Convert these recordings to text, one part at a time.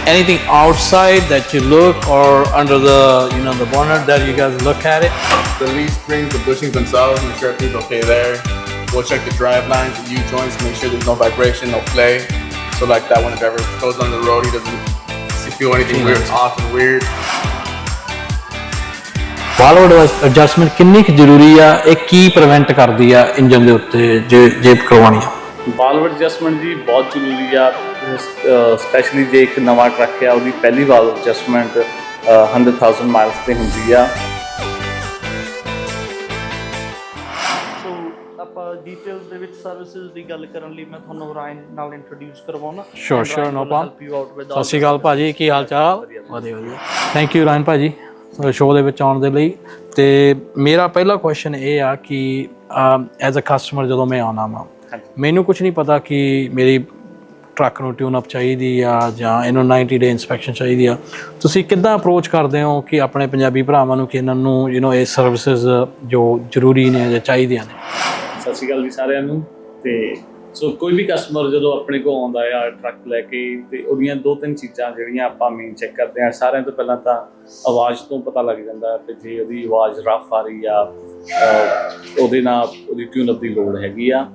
anything outside that you look, or under the the bonnet that you guys look at it? The leaf springs, the bushings themselves, make sure everything's okay there. We'll check the drive lines, the U-joints, make sure there's no vibration, no play. So like that when it ever goes on the road, he doesn't feel anything weird, off and weird. Valve adjustment ਕਿੰਨੀ ਕੁ ਜ਼ਰੂਰੀ ਆ, ਇਹ ਕੀ prevent ਕਰਦੀ ਆ engine ਦੇ ਉੱਤੇ ਜੇ ਕਰਵਾਉਣੀ ਆ? ਵਾਲਵ ਐਡਜਸਟਮੈਂਟ ਜੀ ਬਹੁਤ ਜ਼ਰੂਰੀ ਆ, ਸਪੈਸ਼ਲੀ ਜੇ ਇੱਕ ਨਵਾਂ ਟਰੱਕ ਆ ਉਹਦੀ ਪਹਿਲੀ ਵਾਲਵ ਐਡਜਸਟਮੈਂਟ 100,000 ਮਾਈਲਸ ਤੇ ਹੁੰਦੀ ਆ। ਸੋ ਆਪਾਂ ਡਿਟੇਲਸ ਦੇ ਵਿੱਚ ਸਰਵਿਸਿਜ਼ ਦੀ ਗੱਲ ਕਰਨ ਲਈ ਮੈਂ ਤੁਹਾਨੂੰ ਰਾਇਨ ਨਾਲ ਇੰਟਰੋਡਿਊਸ ਕਰਵਾਉਣਾ। ਸ਼ੋਰ ਨੋ ਪ੍ਰੋਬਲਮ। ਸਤਿ ਸ਼੍ਰੀ ਅਕਾਲ ਭਾਜੀ, ਕੀ ਹਾਲ ਚਾਲ? ਵਧੀਆ ਵਧੀਆ, ਥੈਂਕ ਯੂ ਰਾਇਨ ਭਾਜੀ ਸ਼ੋਅ ਦੇ ਵਿੱਚ ਆਉਣ ਦੇ ਲਈ। ਤੇ ਮੇਰਾ ਪਹਿਲਾ ਕੁਐਸਚਨ ਇਹ ਆ ਕਿ ਐਜ਼ ਅ ਕਸਟਮਰ ਜਦੋਂ ਮੈਂ ਆਉਣਾ ਵਾ, ਮੈਨੂੰ ਕੁਛ ਨਹੀਂ ਪਤਾ ਕਿ ਮੇਰੀ ਟਰੱਕ ਨੂੰ ਟਿਊਨ ਅਪ ਚਾਹੀਦੀ ਆ ਜਾਂ ਇਹਨੂੰ 90 ਡੇ ਇੰਸਪੈਕਸ਼ਨ ਚਾਹੀਦੀ ਆ, ਤੁਸੀਂ ਕਿੱਦਾਂ ਅਪਰੋਚ ਕਰਦੇ ਹੋ ਕਿ ਆਪਣੇ ਪੰਜਾਬੀ ਭਰਾਵਾਂ ਨੂੰ ਕਿ ਇਹਨਾਂ ਨੂੰ ਇਹ ਸਰਵਿਸਿਜ਼ ਜੋ ਜ਼ਰੂਰੀ ਨੇ ਜਾਂ ਚਾਹੀਦੀਆਂ ਨੇ? ਸਤਿ ਸ਼੍ਰੀ ਅਕਾਲ ਜੀ ਸਾਰਿਆਂ ਨੂੰ। ਤੇ ਸੋ ਕੋਈ ਵੀ ਕਸਟਮਰ ਜਦੋਂ ਆਪਣੇ ਕੋਲ ਆਉਂਦਾ ਆ ਟਰੱਕ ਲੈ ਕੇ, ਤੇ ਉਹਦੀਆਂ 2-3 ਚੀਜ਼ਾਂ ਜਿਹੜੀਆਂ ਆਪਾਂ ਮੇਨ ਚੈੱਕ ਕਰਦੇ ਹਾਂ। ਸਾਰਿਆਂ ਤੋਂ ਪਹਿਲਾਂ ਤਾਂ ਆਵਾਜ਼ ਤੋਂ ਪਤਾ ਲੱਗ ਜਾਂਦਾ ਕਿ ਜੇ ਉਹਦੀ ਆਵਾਜ਼ ਰਫ ਆ ਰਹੀ ਆ, ਉਹਦੇ ਨਾਲ ਉਹਦੀ ਟਿਊਨ ਅਪ ਦੀ ਲੋੜ ਹੈਗੀ ਆ।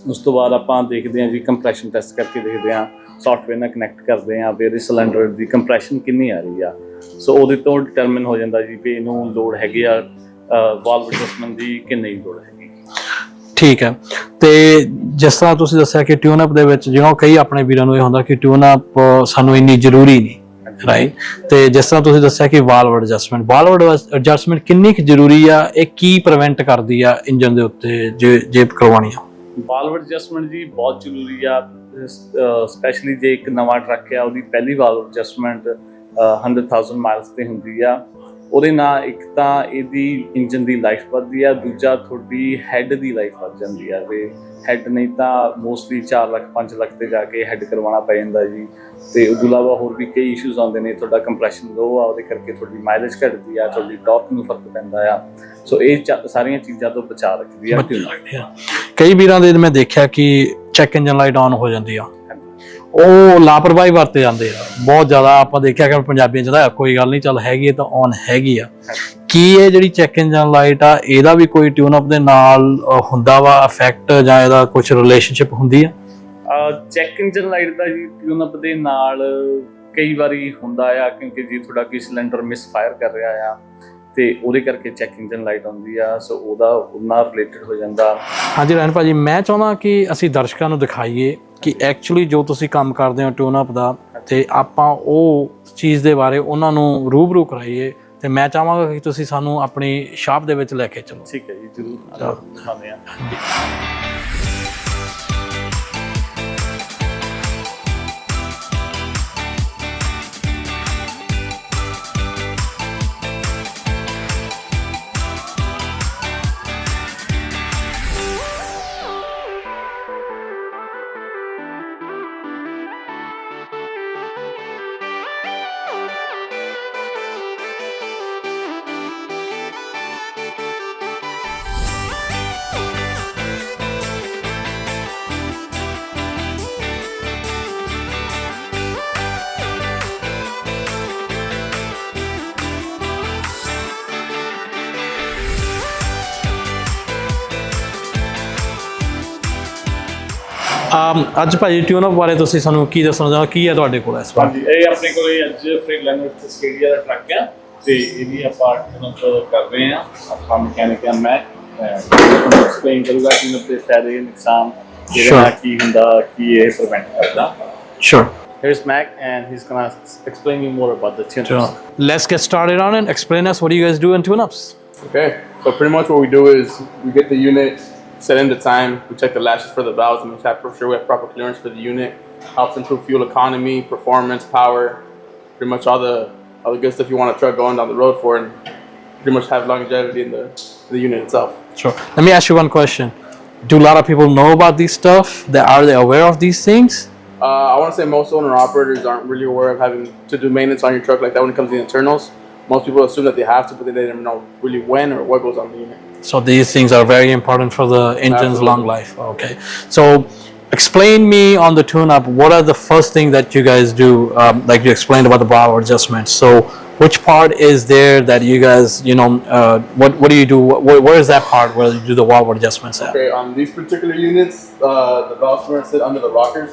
ਉਸ ਤੋਂ ਬਾਅਦ ਆਪਾਂ ਦੇਖਦੇ ਹਾਂ ਜੀ ਕੰਪਰੈਸ਼ਨ ਟੈਸਟ ਕਰਕੇ ਦੇਖਦੇ ਹਾਂ, ਸੌਫਟਵੇਅਰ ਨਾਲ ਕਨੈਕਟ ਕਰਦੇ ਹਾਂ ਵੀ ਇਹਦੇ ਸਿਲੰਡਰ ਦੀ ਕੰਪਰੈਸ਼ਨ ਕਿੰਨੀ ਆ ਰਹੀ ਆ। ਸੋ ਉਹਦੇ ਤੋਂ ਡਿਟਰਮਿਨ ਹੋ ਜਾਂਦਾ ਜੀ ਵੀ ਇਹਨੂੰ ਲੋੜ ਹੈਗੀ ਆ ਵਾਲਵ ਐਡਜਸਟਮੈਂਟ ਦੀ ਕਿ ਨਹੀਂ ਲੋੜ ਹੈਗੀ। ਠੀਕ ਹੈ। ਤੇ ਜਿਸ ਤਰ੍ਹਾਂ ਤੁਸੀਂ ਦੱਸਿਆ ਕਿ ਟਿਊਨ ਅਪ ਦੇ ਵਿੱਚ ਜਿਵੇਂ ਕਈ ਆਪਣੇ ਵੀਰਾਂ ਨੂੰ ਇਹ ਹੁੰਦਾ ਕਿ ਟਿਊਨ ਅਪ ਸਾਨੂੰ ਇੰਨੀ ਜ਼ਰੂਰੀ ਨਹੀਂ, ਰਾਈਟ? ਤੇ ਜਿਸ ਤਰ੍ਹਾਂ ਤੁਸੀਂ ਦੱਸਿਆ ਕਿ ਵਾਲਵ ਐਡਜਸਟਮੈਂਟ ਕਿੰਨੀ ਕੁ ਜ਼ਰੂਰੀ ਆ, ਇਹ ਕੀ ਪ੍ਰੀਵੈਂਟ ਕਰਦੀ ਆ ਇੰਜਨ ਦੇ ਉੱਤੇ ਜੇ ਕਰਵਾਉਣੀ ਆ? ਵਾਲਵ ਐਡਜਸਟਮੈਂਟ ਜੀ ਬਹੁਤ ਜ਼ਰੂਰੀ ਆ, ਸਪੈਸ਼ਲੀ ਜੇ ਇੱਕ ਨਵਾਂ ਟਰੱਕ ਆ ਉਹਦੀ ਪਹਿਲੀ ਵਾਲਵ ਐਡਜਸਟਮੈਂਟ 100,000 ਮਾਈਲਸ ਤੇ ਹੁੰਦੀ ਆ। ਉਹਦੇ ਨਾਲ ਇੱਕ ਤਾਂ ਇਹਦੀ ਇੰਜਨ ਦੀ ਲਾਈਫ ਵੱਧਦੀ ਆ, ਦੂਜਾ ਤੁਹਾਡੀ ਹੈੱਡ ਦੀ ਲਾਈਫ ਵੱਧ ਜਾਂਦੀ ਆ। ਤੇ ਹੈੱਡ ਨਹੀਂ ਤਾਂ ਮੋਸਟਲੀ 4 ਲੱਖ 5 ਲੱਖ ਤੇ ਜਾ ਕੇ ਹੈੱਡ ਕਰਵਾਉਣਾ ਪੈ ਜਾਂਦਾ ਜੀ। ਤੇ ਉਸ ਤੋਂ ਇਲਾਵਾ ਹੋਰ ਵੀ ਕਈ ਇਸ਼ੂਜ਼ ਆਉਂਦੇ ਨੇ, ਤੁਹਾਡਾ ਕੰਪਰੈਸ਼ਨ ਲੋ ਆ, ਉਹਦੇ ਕਰਕੇ ਤੁਹਾਡੀ ਮਾਈਲੇਜ ਘਟਦੀ ਆ, ਤੁਹਾਡੀ ਟਾਰਕ ਨੂੰ ਫਰਕ ਪੈਂਦਾ ਆ। ਸੋ ਇਹ ਸਾਰੀਆਂ ਚੀਜ਼ਾਂ ਤੋਂ ਬਚਾ ਰੱਖਦੀ ਆ। ਕਈ ਵੀਰਾਂ ਦੇ ਮੈਂ ਦੇਖਿਆ ਕਿ ਚੈੱਕ ਇੰਜਨ ਲਾਈਟ ਆਨ ਹੋ ਜਾਂਦੀ ਆ, ਉਹ ਲਾਪਰਵਾਹੀ ਵਰਤੇ ਜਾਂਦੇ ਆ ਬਹੁਤ ਜ਼ਿਆਦਾ। ਆਪਾਂ ਦੇਖਿਆ ਕਿ ਪੰਜਾਬੀਆਂ 'ਚ ਤਾਂ ਕੋਈ ਗੱਲ ਨਹੀਂ, ਚੱਲ ਹੈਗੀ ਤਾਂ ਔਨ ਹੈਗੀ ਆ। ਕੀ ਇਹ ਜਿਹੜੀ ਚੈੱਕ ਇੰਜਨ ਲਾਈਟ ਆ ਇਹਦਾ ਵੀ ਕੋਈ ਟਿਊਨ ਅਪ ਦੇ ਨਾਲ ਹੁੰਦਾ ਵਾ ਇਫੈਕਟ, ਜਾਂ ਇਹਦਾ ਕੁਝ ਰਿਲੇਸ਼ਨਸ਼ਿਪ ਹੁੰਦੀ ਆ? ਚੈੱਕ ਇੰਜਨ ਲਾਈਟ ਦਾ ਜੀ ਟਿਊਨ ਅਪ ਦੇ ਨਾਲ ਕਈ ਵਾਰੀ ਹੁੰਦਾ ਆ, ਕਿਉਂਕਿ ਜੀ ਤੁਹਾਡਾ ਕੋਈ ਸਿਲੰਡਰ ਮਿਸਫਾਇਰ ਕਰ ਰਿਹਾ ਆ ਤੇ ਉਹਦੇ ਕਰਕੇ ਚੈੱਕ ਇੰਜਨ ਲਾਈਟ ਆਉਂਦੀ ਆ। ਸੋ ਉਹਦਾ ਨਾਲ ਰਿਲੇਟਡ ਹੋ ਜਾਂਦਾ। ਹਾਂਜੀ ਰਾਇਨ ਭਾਜੀ, ਮੈਂ ਚਾਹੁੰਦਾ ਕਿ ਅਸੀਂ ਦਰਸ਼ਕਾਂ ਨੂੰ ਦਿਖਾਈਏ ਕਿ ਐਕਚੁਅਲੀ ਜੋ ਤੁਸੀਂ ਕੰਮ ਕਰਦੇ ਹੋ ਟਿਊਨ ਅਪ ਦਾ, ਤੇ ਆਪਾਂ ਉਹ ਚੀਜ਼ ਦੇ ਬਾਰੇ ਉਹਨਾਂ ਨੂੰ ਰੂਬਰੂ ਕਰਾਈਏ। ਤੇ ਮੈਂ ਚਾਹਾਂਗਾ ਕਿ ਤੁਸੀਂ ਸਾਨੂੰ ਆਪਣੀ ਸ਼ਾਪ ਦੇ ਵਿੱਚ ਲੈ ਕੇ ਚਲੋ। ਠੀਕ ਹੈ ਜੀ, ਜ਼ਰੂਰ ਦਿਖਾਉਂਦੇ ਹਾਂ। ਅੱਜ ਭਾਜੀ ਟਿਊਨ ਅਪ ਬਾਰੇ ਤੁਸੀਂ ਸਾਨੂੰ ਕੀ ਦੱਸਣਾ ਚਾਹੋ, ਕੀ ਹੈ ਤੁਹਾਡੇ ਕੋਲ ਇਸ ਵਾਰ? ਹਾਂਜੀ, ਇਹ ਆਪਣੇ ਕੋਲ ਅੱਜ ਫ੍ਰੀਲੈਂਡਰ ਸਟੇਡੀਆ ਦਾ ਟਰੱਕ ਆ, ਤੇ ਇਹਦੀ ਆਪਾਂ ਟਿਊਨ ਅਪ ਕਰ ਰਹੇ ਹਾਂ। ਆਪਾਂ ਮਕੈਨਿਕ ਆ, ਮੈਂ ਐਕਸਪਲੇਨ ਕਰੂੰਗਾ ਟਿਊਨ ਅਪ ਦੇ ਫਾਇਦੇ ਨੁਕਸਾਨ, ਜਿਹਦੇ ਨਾਲ ਕੀ ਹੁੰਦਾ, ਕੀ ਇਹ ਪ੍ਰੀਵੈਂਟ ਕਰਦਾ। Sure. Here's Mac, and he's gonna explain you more about the tune-ups. Sure. Let's get started on it. Explain us, what do you guys do in tune-ups? Okay, so pretty much what we do is we get the unit, set in the time, we check the latches for the valves, and we have to sure we have proper clearance for the unit. Helps improve fuel economy, performance, power, pretty much all the good stuff you want a truck going down the road for, and pretty much have longevity in the unit itself. Sure. Let me ask you one question. Do a lot of people know about these stuff? Are they aware of these things? I want to say most owner-operators aren't really aware of having to do maintenance on your truck like that when it comes to the internals. Most people assume that they have to, but they don't know really when or what goes on the unit. So these things are very important for the engine's long life. Okay. So explain me on the tune-up. What are the first thing that you guys do? Like you explained about the valve adjustment. So which part is there that you guys, what do you do? Where is that part where you do the valve adjustments at? Okay, on these particular units, the valves are sit under the rockers.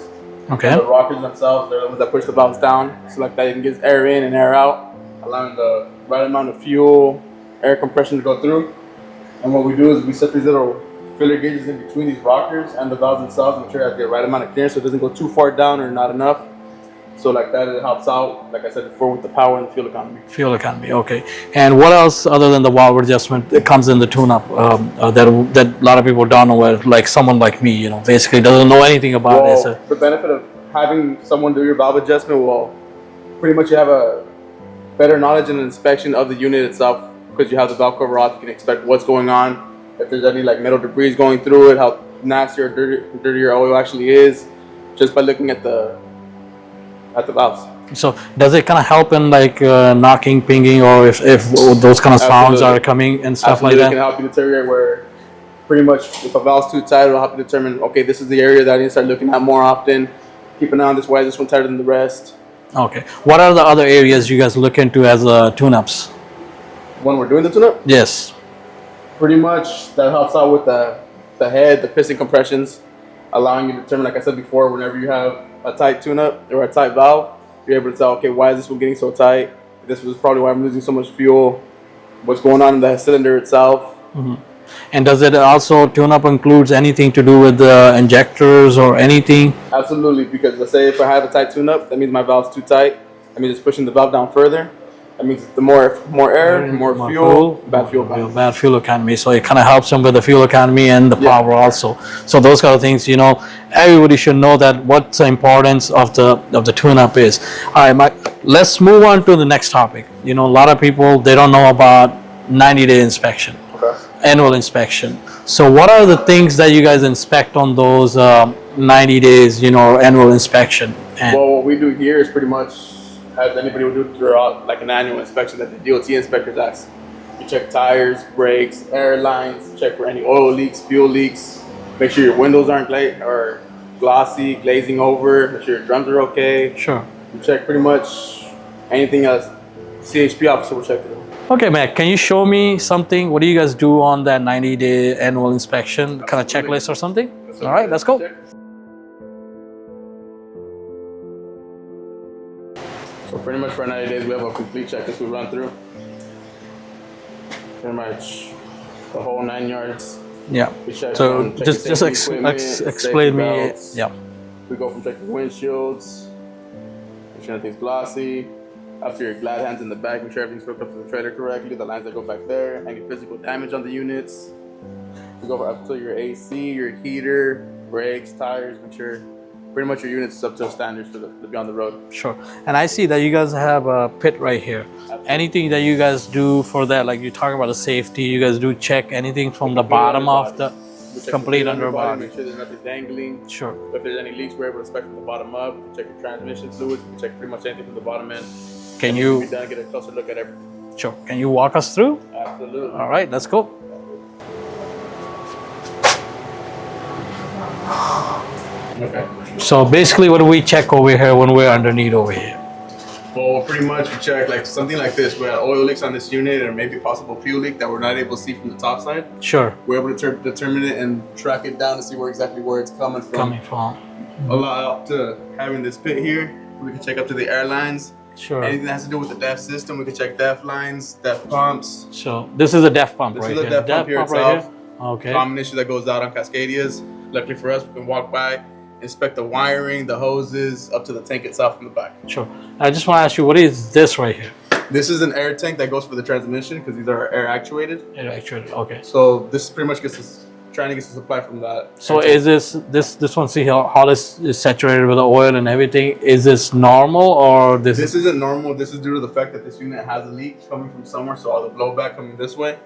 Okay. And the rockers themselves, they're the ones that push the valves down. So like that, you can get air in and air out, allowing the right amount of fuel, air compression to go through. And what we do is we set these little filler gauges in between these rockers and the valves themselves to make sure that the right amount of clearance so it doesn't go too far down or not enough. So like that, it helps out, like I said before, with the power and the fuel economy. Fuel economy, okay. And what else other than the valve adjustment that comes in the tune-up that a lot of people don't know, where like someone like me, basically doesn't know anything about it. So. The benefit of having someone do your valve adjustment, well, pretty much you have a better knowledge and inspection of the unit itself because you have the valve cover off. You can expect what's going on. If there's any like metal debris going through it, how nasty or dirty your oil actually is, just by looking at the valves. So does it kind of help in like knocking, pinging, or if those kind of sounds are coming and stuff like that? It can help you deteriorate where pretty much if a valve's too tight, it'll help you determine, okay, this is the area that I need to start looking at more often. Keep an eye on this, why is this one tighter than the rest? Okay. What are the other areas you guys look into as tune-ups? When we're doing the tune-up? Yes. Pretty much that helps out with the head, the piston compressions, allowing you to determine, like I said before, whenever you have a tight tune-up or a tight valve, you're able to tell, okay, why is this one getting so tight? This was probably why I'm losing so much fuel. What's going on in the cylinder itself? Mm-hmm. And does it also tune-up includes anything to do with the injectors or anything? Absolutely, because let's say if I have a tight tune-up, that means my valve's too tight. That means it's pushing the valve down further. That means the more air, more fuel, bad fuel economy. Bad fuel economy. So it kind of helps them with the fuel economy and the power also. So those kind of things, everybody should know that what the importance of the tune-up is. All right, let's move on to the next topic. A lot of people, they don't know about 90-day inspection, annual inspection. So what are the things that you guys inspect on those 90 days, annual inspection? Well, what we do here is pretty much as anybody would do throughout like an annual inspection that the DOT inspectors ask. You check tires, brakes, air lines, check for any oil leaks, fuel leaks, make sure your windows aren't glossy, glazing over, make sure your drums are okay. Sure. You check pretty much anything else CHP officer will check through. Okay, Matt, can you show me something? What do you guys do on that 90-day annual inspection? Kind of checklist or something? All right, let's go. So pretty much for 90 days, we have a complete checklist we run through. Pretty much the whole 9 yards. Yeah. So just explain me. Yeah. We go from checking windshields, make sure everything's glossy, up to your glad hands in the back, make sure everything's hooked up to the trailer correctly, the lines that go back there, any physical damage on the units. We go up to your AC, your heater, brakes, tires, make sure pretty much your unit's up to standards to be on the road. Sure. And I see that you guys have a pit right here. Absolutely. Anything that you guys do for that, like you talk about the safety, you guys do check anything from the bottom of the complete underbody. Make sure there's nothing dangling. Sure. If there's any leaks, we're able to inspect from the bottom up. We check your transmission fluids. We check pretty much anything from the bottom end. Can you get a closer look at everything? Sure. Can you walk us through? Absolutely. All right, let's go. Okay. So basically, what do we check over here when we're underneath over here? Well, pretty much we check like something like this. We had oil leaks on this unit or maybe possible fuel leak that we're not able to see from the top side. Sure. We're able to determine it and track it down to see where it's coming from. Up to having this pit here, we can check up to the airlines. Sure. Anything that has to do with the DEF system, we can check DEF lines, DEF pumps. So this is a DEF pump right here. This is a DEF pump here itself. Right here? Okay. Common issue that goes out on Cascadias. Luckily for us, we can walk by, inspect the wiring, the hoses, up to the tank itself in the back. Sure. I just want to ask you, what is this right here? This is an air tank that goes for the transmission because these are air actuated. Air actuated, okay. So this pretty much trying to get the supply from that. So is this one, see how this is saturated with the oil and everything, is this normal or this isn't normal. This is due to the fact that this unit has a leak coming from somewhere, so all the blowback coming this way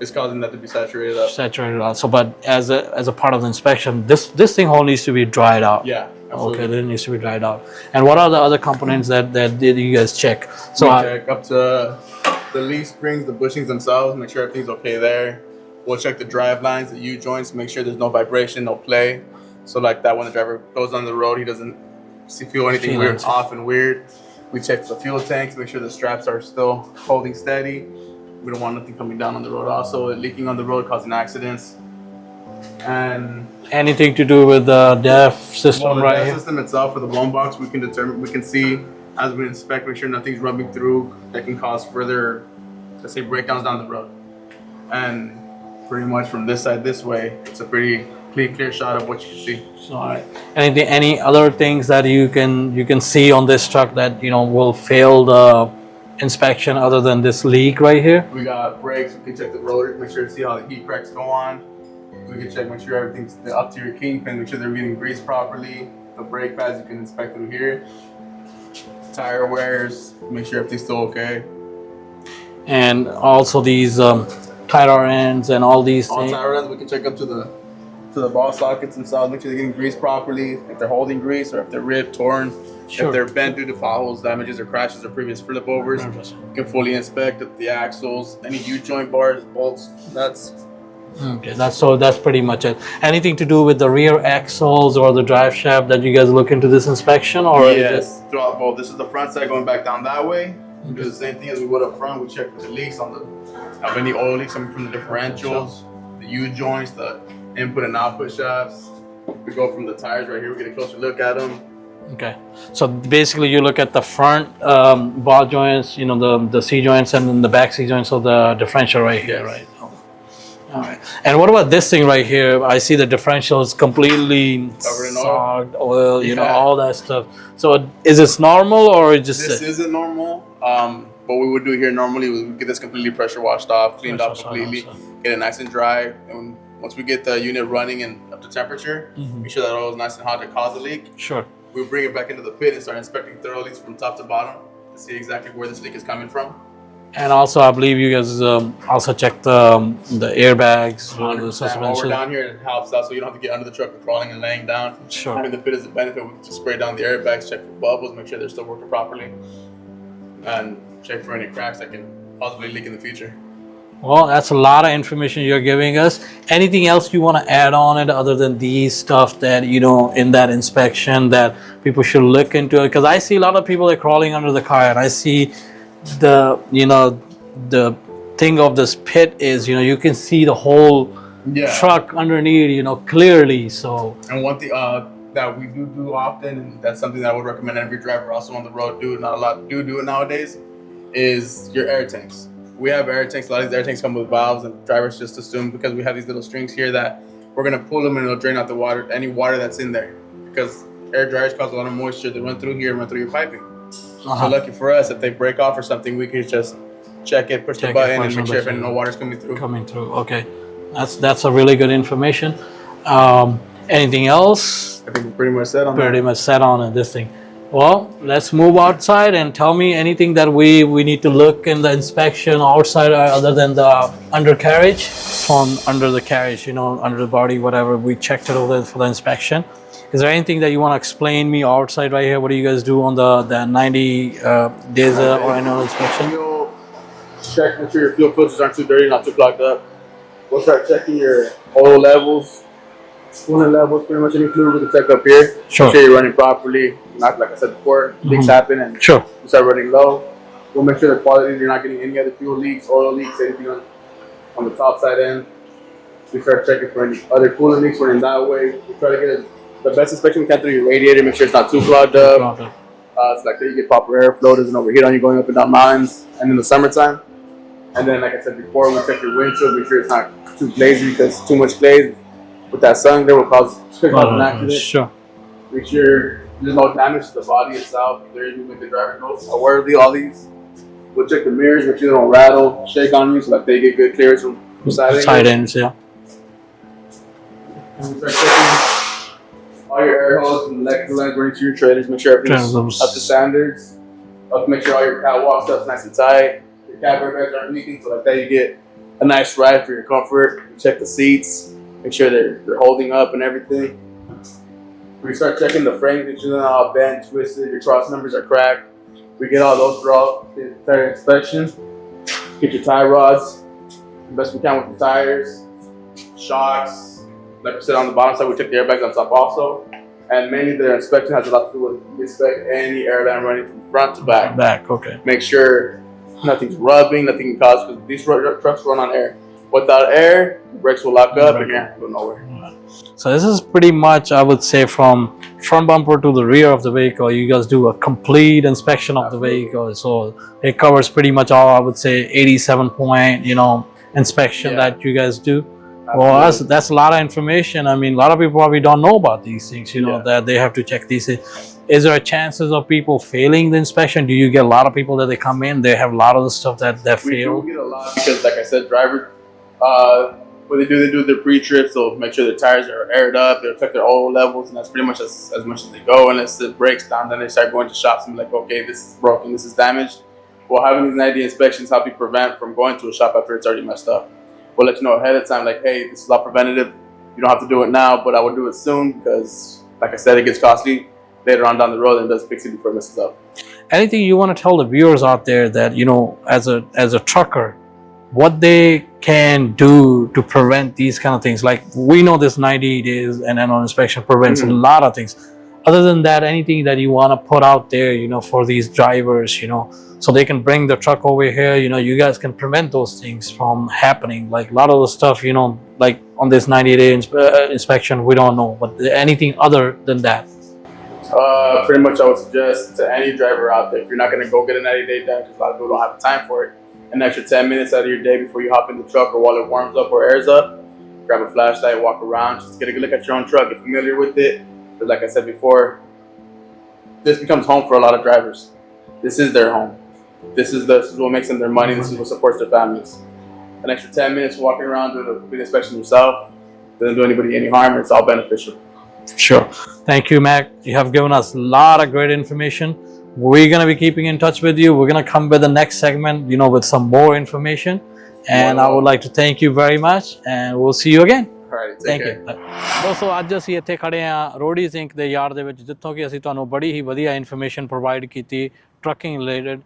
is causing that to be saturated up. Saturated out. So but as a part of the inspection, this thing all needs to be dried out. Yeah, absolutely. Okay, it needs to be dried out. And what are the other components that you guys check? So we check up to the leaf springs, the bushings themselves, make sure everything's okay there. We'll check the drive lines, the U-joints, make sure there's no vibration, no play. So like that when the driver goes on the road, he doesn't feel anything weird, off and weird. We check the fuel tanks, make sure the straps are still holding steady. We don't want nothing coming down on the road. Also, leaking on the road causing accidents. And anything to do with the DEF system, the right DEF here? system itself for the blown box, we can see as we inspect, make sure nothing's rubbing through that can cause further, let's say, breakdowns down the road. And pretty much from this side this way, it's a pretty clear shot of what you can see. So, all right. Any other things that you can see on this truck that will fail the inspection other than this leak right here? We got brakes. We can check the rotors, make sure to see how the heat cracks go on. We can check, make sure everything's up to your kingpin, make sure they're getting greased properly. The brake pads you can inspect through here. Tire wears, make sure everything's still okay. And also these tire ends and all these things. All tire ends we can check up to the ball sockets themselves, make sure they're getting greased properly, if they're holding grease or if they're ripped, torn, Sure. if they're bent due to potholes, damages or crashes or previous flip overs. You can fully inspect the axles, any U-joint bars, bolts, nuts. Okay, that's pretty much it. Anything to do with the rear axles or the drive shaft that you guys look into this inspection, or yes, throughout both. This is the front side going back down that way. We do the same thing as we would up front. We check for the leaks on the have any oil leaks coming from the differentials, the U joints, the input and output shafts. We go from the tires right here. We get a closer look at them. Okay, so basically you look at the front ball joints, the C joints, and then the back C joints of the differential right here, right? All right. And what about this thing right here? I see the differential is completely Covered in sogged oil, Yeah. all that stuff. So is this normal or just This isn't normal. What we would do here normally is we get this completely pressure washed off, cleaned off completely, get it nice and dry. And once we get the unit running and up to temperature, make sure that oil is nice and hot to cause a leak. Sure. We bring it back into the pit and start inspecting thoroughly from top to bottom to see exactly where this leak is coming from. And also, I believe you guys also check the airbags, or the 100%. While suspension. we're down here, it helps out so you don't have to get under the truck and crawling and laying down. Sure. Having the pit is a benefit. We can just spray down the airbags, check for bubbles, make sure they're still working properly, and check for any cracks that can possibly leak in the future. Well, that's a lot of information you're giving us. Anything else you want to add on it other than these stuff that, in that inspection that people should look into? Because I see a lot of people that are crawling under the car, and I see the thing of this pit is, you can see the whole truck underneath, clearly. So, and one thing that we do often, and that's something that I would recommend every driver also on the road do, not a lot do it nowadays, is your air tanks. We have air tanks. A lot of these air tanks come with valves, and drivers just assume because we have these little strings here that we're gonna pull them and it'll drain out the water, any water that's in there, because air dryers cause a lot of moisture that run through here and run through your piping. So lucky for us, if they break off or something, we can just check it, push the button, and make sure if no water's coming through. Okay, that's a really good information. Anything else? I think we're pretty much set on Pretty much set on this thing. Well, let's move outside and tell me anything that we need to look in the inspection outside other than the undercarriage. From under the carriage, under the body, whatever, we checked it over for the inspection. Is there anything that you want to explain me outside right here? What do you guys do on the 90 days or annual inspection? Fuel check, make sure your fuel filters aren't too dirty, not too clogged up. We'll start checking your oil levels, coolant levels, pretty much any fluid we can check up here. Sure. Make sure you're running properly. Not like I said before, leaks happen and Sure. you start running low. We'll make sure the quality, you're not getting any other fuel leaks, oil leaks, anything on the top side end. We start checking for any other coolant leaks running that way. We try to get the best inspection we can through your radiator, make sure it's not too clogged up. It's like that you get proper airflow, doesn't overheat on you going up and down mountains, and in the summertime. And then, like I said before, we check your windshield, make sure it's not too glazy, because too much glaze with that sun there will cause an accident. Sure. Make sure there's no damage to the body itself. There is, make the driver know aware of all these. We'll check the mirrors, make sure they don't rattle, shake on you, so that they get good clearance from side ends, yeah. And we start checking all your air holes and electrical lines running to your trailers. Make sure everything's up to standards. Make sure all your catwalk stuff's nice and tight. Your cab airbags aren't leaking, so like that you get a nice ride for your comfort. Check the seats, make sure they're holding up and everything. We start checking the frames, make sure they're not all bent, twisted, your cross members are cracked. We get all those throughout the entire inspection. Get your tie rods the best we can with the tires, shocks, like I said, on the bottom side, we check the airbags on top also. And mainly their inspection has a lot to do with we inspect any airline running from front to back. Back, okay. Make sure nothing's rubbing, nothing can cause, because these trucks run on air. Without air, the brakes will lock up and you're not going nowhere. So this is pretty much, I would say, from front bumper to the rear of the vehicle, you guys do a complete inspection of the vehicle. So it covers pretty much all, I would say, 87 point, inspection that you guys do. Well, that's a lot of information. I mean, a lot of people probably don't know about these things, that they have to check these things. Is there a chances of people failing the inspection? Do you get a lot of people that they come in, they have a lot of the stuff that fail? We get a lot because, like I said, drivers, what they do their pre-trips. They'll make sure their tires are aired up. They'll check their oil levels, and that's pretty much as much as they go. Unless it breaks down, then they start going to shops and be like, okay, this is broken, this is damaged. Well, having these 90 inspections help you prevent from going to a shop after it's already messed up. We'll let you know ahead of time, like, hey, this is all preventative. You don't have to do it now, but I will do it soon because, like I said, it gets costly later on down the road and does fix it before it messes up. Anything you want to tell the viewers out there that, as a trucker, what they can do to prevent these kind of things? Like, we know this 90 days and annual inspection prevents a lot of things. Other than that, anything that you want to put out there, for these drivers, so they can bring the truck over here, you guys can prevent those things from happening. Like a lot of the stuff, like on this 90-day inspection, we don't know. But anything other than that? Pretty much I would suggest to any driver out there, if you're not going to go get a 90-day done, because a lot of people don't have the time for it, an extra 10 minutes out of your day before you hop in the truck or while it warms up or airs up, grab a flashlight, walk around, just get a good look at your own truck, get familiar with it. But like I said before, this becomes home for a lot of drivers. This is their home. This is what makes them their money. This is what supports their families. An extra 10 minutes walking around doing a complete inspection yourself doesn't do anybody any harm. It's all beneficial. Sure. Thank you, Mac. You have given us a lot of great information. We're going to be keeping in touch with you. We're going to come with the next segment, with some more information. And I would like to thank you very much. And we'll see you again. Thank you. ਦੋਸਤੋ ਅੱਜ ਅਸੀਂ ਇੱਥੇ ਖੜੇ ਹਾਂ Roadies ink ਦੇ yard ਦੇ ਵਿੱਚ, ਜਿੱਥੋਂ ਕਿ ਅਸੀਂ ਤੁਹਾਨੂੰ ਬੜੀ ਹੀ ਵਧੀਆ ਇਨਫੋਰਮੇਸ਼ਨ ਪ੍ਰੋਵਾਈਡ ਕੀਤੀ ਟਰੱਕਿੰਗ ਰਿਲੇਟਡ।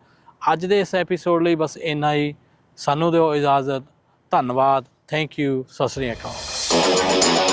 ਅੱਜ ਦੇ ਇਸ ਐਪੀਸੋਡ ਲਈ ਬਸ ਇੰਨਾ ਹੀ। ਸਾਨੂੰ ਦਿਓ ਇਜਾਜ਼ਤ। ਧੰਨਵਾਦ। Thank you. Sat Sri Akal.